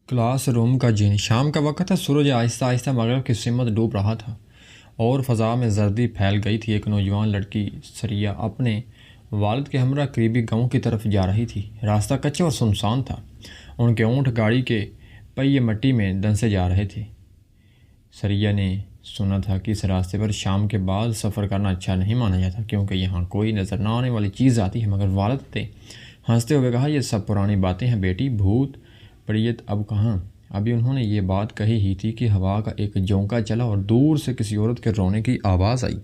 Class room کا جن شام کا وقت تھا۔ سورج آہستہ آہستہ مغرب کی سمت ڈوب رہا تھا اور فضا میں زردی پھیل گئی تھی۔ ایک نوجوان لڑکی سریہ اپنے والد کے ہمراہ قریبی گاؤں کی طرف جا رہی تھی۔ راستہ کچا اور سنسان تھا۔ ان کے اونٹ گاڑی کے پہیے مٹی میں دنسے جا رہے تھے۔ سریہ نے سنا تھا کہ اس راستے پر شام کے بعد سفر کرنا اچھا نہیں مانا جاتا کیونکہ یہاں کوئی نظر نہ آنے والی چیز آتی ہے، مگر والد نے ہنستے ہوئے کہا، یہ سب پرانی باتیں ہیں بیٹی، بھوت پریت اب کہاں؟ ابھی انہوں نے یہ بات کہی ہی تھی کہ ہوا کا ایک جھونکا چلا اور دور سے کسی عورت کے رونے کی آواز آئی۔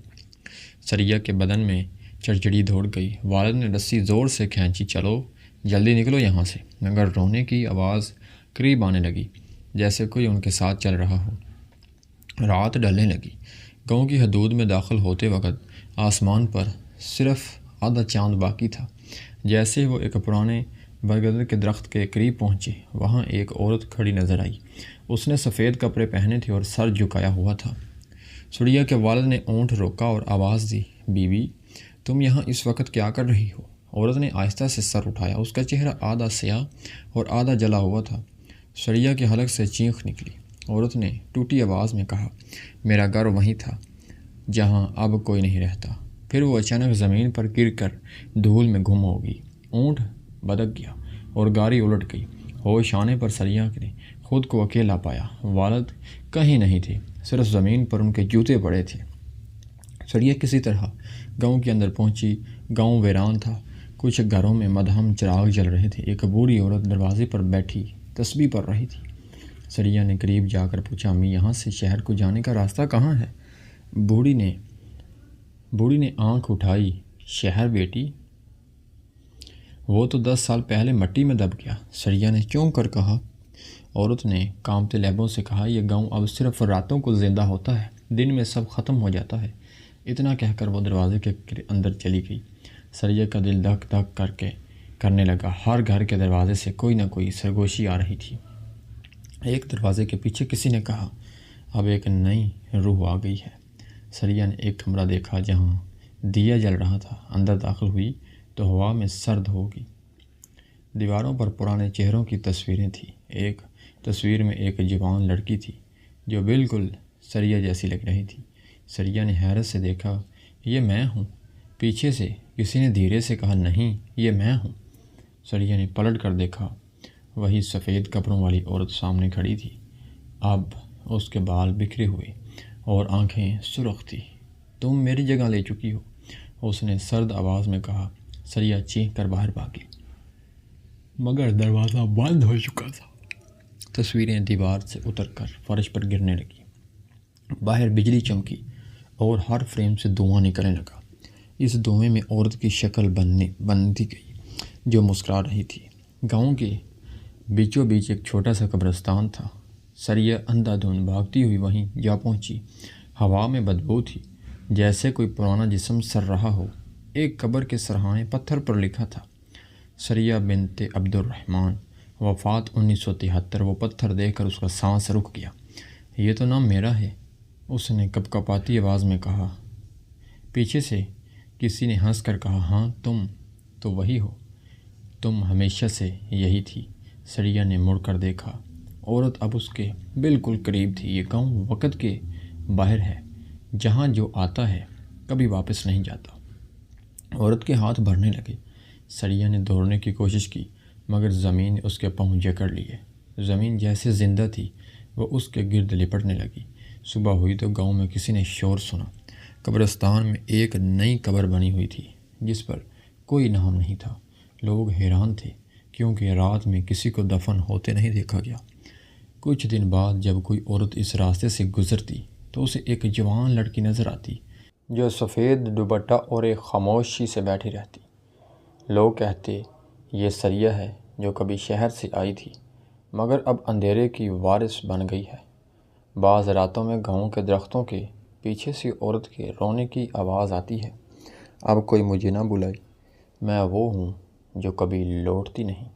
سریہ کے بدن میں چڑچڑی دوڑ گئی۔ والد نے رسی زور سے کھینچی، چلو جلدی نکلو یہاں سے، مگر رونے کی آواز قریب آنے لگی جیسے کوئی ان کے ساتھ چل رہا ہو۔ رات ڈھلنے لگی۔ گاؤں کی حدود میں داخل ہوتے وقت آسمان پر صرف آدھا چاند باقی تھا۔ جیسے وہ ایک پرانے برگد کے درخت کے قریب پہنچے، وہاں ایک عورت کھڑی نظر آئی۔ اس نے سفید کپڑے پہنے تھے اور سر جھکایا ہوا تھا۔ سریہ کے والد نے اونٹ روکا اور آواز دی، بیوی تم یہاں اس وقت کیا کر رہی ہو؟ عورت نے آہستہ سے سر اٹھایا۔ اس کا چہرہ آدھا سیاہ اور آدھا جلا ہوا تھا۔ سریہ کے حلق سے چینخ نکلی۔ عورت نے ٹوٹی آواز میں کہا، میرا گھر وہیں تھا جہاں اب کوئی نہیں رہتا۔ پھر وہ اچانک زمین پر گر کر دھول میں گم ہو گئی۔ اونٹ بدک گیا اور گاڑی الٹ گئی۔ ہوش آنے پر سریہ نے خود کو اکیلا پایا۔ والد کہیں نہیں تھے، صرف زمین پر ان کے جوتے پڑے تھے۔ سریہ کسی طرح گاؤں کے اندر پہنچی۔ گاؤں ویران تھا۔ کچھ گھروں میں مدھم چراغ جل رہے تھے۔ ایک بوڑھی عورت دروازے پر بیٹھی تسبیح پڑھ رہی تھی۔ سریہ نے قریب جا کر پوچھا، امی یہاں سے شہر کو جانے کا راستہ کہاں ہے؟ بوڑھی نے آنکھ اٹھائی، شہر بیٹی؟ وہ تو 10 سال پہلے مٹی میں دب گیا، سریہ نے چونک کر کہا۔ عورت نے کانپتے لبوں سے کہا، یہ گاؤں اب صرف راتوں کو زندہ ہوتا ہے، دن میں سب ختم ہو جاتا ہے۔ اتنا کہہ کر وہ دروازے کے اندر چلی گئی۔ سریہ کا دل دھک دھک کرنے لگا۔ ہر گھر کے دروازے سے کوئی نہ کوئی سرگوشی آ رہی تھی۔ ایک دروازے کے پیچھے کسی نے کہا، اب ایک نئی روح آ گئی ہے۔ سریہ نے ایک کمرہ دیکھا جہاں دیا جل رہا تھا۔ اندر داخل ہوئی تو ہوا میں سرد ہوگی۔ دیواروں پر پرانے چہروں کی تصویریں تھیں۔ ایک تصویر میں ایک جوان لڑکی تھی جو بالکل سریہ جیسی لگ رہی تھی۔ سریہ نے حیرت سے دیکھا، یہ میں ہوں؟ پیچھے سے کسی نے دھیرے سے کہا، نہیں یہ میں ہوں۔ سریہ نے پلٹ کر دیکھا، وہی سفید کپڑوں والی عورت سامنے کھڑی تھی۔ اب اس کے بال بکھرے ہوئے اور آنکھیں سرخ تھیں۔ تم میری جگہ لے چکی ہو، اس نے سرد آواز میں کہا۔ سریہ چیخ کر باہر بھاگی، مگر دروازہ بند ہو چکا تھا۔ تصویریں دیوار سے اتر کر فرش پر گرنے لگی۔ باہر بجلی چمکی اور ہر فریم سے دھواں نکلنے لگا۔ اس دھوئیں میں عورت کی شکل بنتی گئی جو مسکرا رہی تھی۔ گاؤں کے بیچوں بیچ ایک چھوٹا سا قبرستان تھا۔ سریہ اندھا دھند بھاگتی ہوئی وہیں جا پہنچی۔ ہوا میں بدبو تھی، جیسے کوئی پرانا جسم سر رہا ہو۔ ایک قبر کے سرہانے پتھر پر لکھا تھا، سریہ بنت عبد الرحمن، وفات 1973۔ وہ پتھر دیکھ کر اس کا سانس رک گیا۔ یہ تو نام میرا ہے، اس نے کپکپاتی آواز میں کہا۔ پیچھے سے کسی نے ہنس کر کہا، ہاں تم تو وہی ہو، تم ہمیشہ سے یہی تھی۔ سریہ نے مڑ کر دیکھا۔ عورت اب اس کے بالکل قریب تھی۔ یہ گاؤں وقت کے باہر ہے، جہاں جو آتا ہے کبھی واپس نہیں جاتا۔ عورت کے ہاتھ بھرنے لگے۔ سریہ نے دوڑنے کی کوشش کی، مگر زمین اس کے پاؤں جکڑ لیے۔ زمین جیسے زندہ تھی، وہ اس کے گرد لپٹنے لگی۔ صبح ہوئی تو گاؤں میں کسی نے شور سنا۔ قبرستان میں ایک نئی قبر بنی ہوئی تھی جس پر کوئی نام نہیں تھا۔ لوگ حیران تھے کیونکہ رات میں کسی کو دفن ہوتے نہیں دیکھا گیا۔ کچھ دن بعد جب کوئی عورت اس راستے سے گزرتی تو اسے ایک جوان لڑکی نظر آتی جو سفید دوپٹہ اور ایک خاموشی سے بیٹھی رہتی۔ لوگ کہتے، یہ سریہ ہے جو کبھی شہر سے آئی تھی مگر اب اندھیرے کی وارث بن گئی ہے۔ بعض راتوں میں گاؤں کے درختوں کے پیچھے سے عورت کے رونے کی آواز آتی ہے، اب کوئی مجھے نہ بلائے، میں وہ ہوں جو کبھی لوٹتی نہیں۔